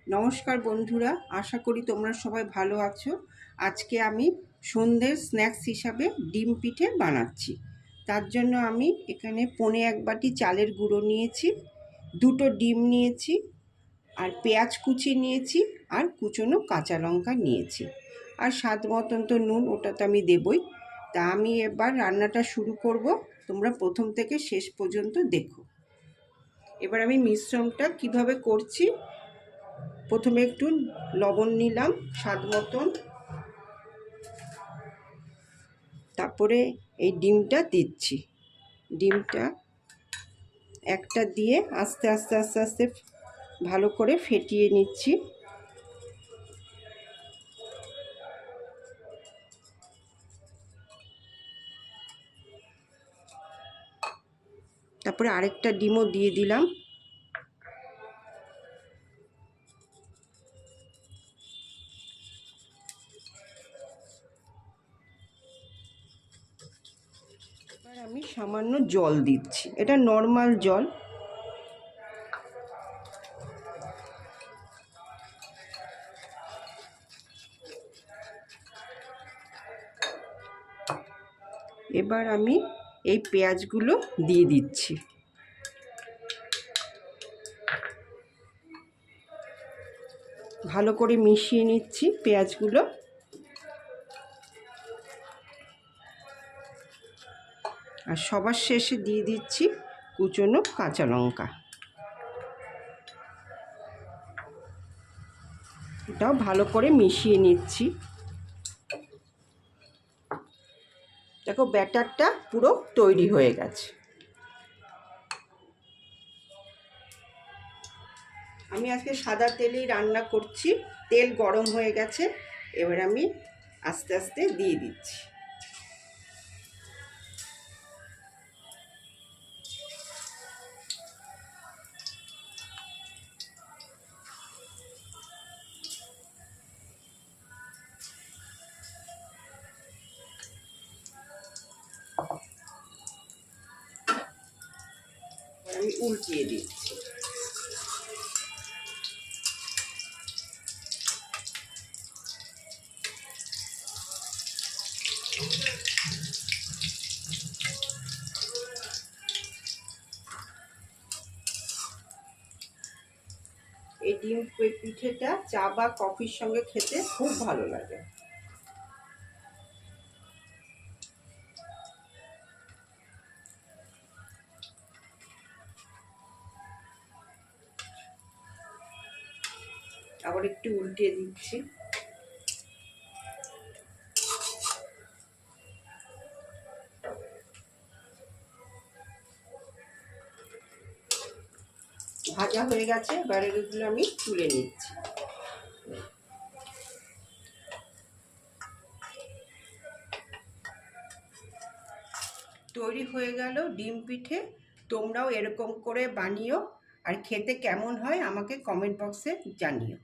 নমস্কার বন্ধুরা, আশা করি তোমরা সবাই ভালো আছো। আজকে আমি সন্ধ্যের স্ন্যাক্স হিসাবে ডিম পিঠে বানাচ্ছি। তার জন্য আমি এখানে 1.25 বাটি চালের গুঁড়ো নিয়েছি, 2টো ডিম নিয়েছি, আর পেঁয়াজ কুচি নিয়েছি, আর কুচনো কাঁচা লঙ্কা নিয়েছি, আর স্বাদ মতন তো নুন, ওটা তো আমি দেবই। তা আমি এবার রান্নাটা শুরু করব, তোমরা প্রথম থেকে শেষ পর্যন্ত দেখো। এবার আমি মিশ্রণটা কিভাবে করছি। প্রথমে একটু লবণ নিলাম স্বাদ মতন, তারপরে এই ডিমটা দিচ্ছি। ডিমটা একটা দিয়ে আস্তে আস্তে আস্তে আস্তে ভালো করে ফেটিয়ে নিচ্ছি। তারপরে আরেকটা ডিমও দিয়ে দিলাম। এবার আমি সামান্য জল দিচ্ছি, এটা নর্মাল জল। এবার আমি এই পেঁয়াজগুলো দিয়ে দিচ্ছি। ভালো করে মিশিয়ে নিচ্ছি পেঁয়াজগুলো। আর সবার শেষে দিয়ে দিচ্ছি কুচনো কাঁচা লঙ্কা। এটাও ভালো করে মিশিয়ে নিচ্ছি। দেখো ব্যাটারটা পুরো তৈরি হয়ে গেছে। আমি আজকে সাদা তেলেই রান্না করছি। তেল গরম হয়ে গেছে, এবার আমি আস্তে আস্তে দিয়ে দিচ্ছি। আমি উল্টিয়ে দিচ্ছি। এই ডিম পিঠেটা চা বা কফির সঙ্গে খেতে খুব ভালো লাগে। আবার একটু উল্টিয়ে দিচ্ছি। ভাজা হয়ে গেছে, এবার এগুলো আমি তুলে নিচ্ছি। তৈরি হয়ে গেল ডিম পিঠে। তোমরাও এরকম করে বানিও, আর খেতে কেমন হয় আমাকে কমেন্ট বক্সে জানিও।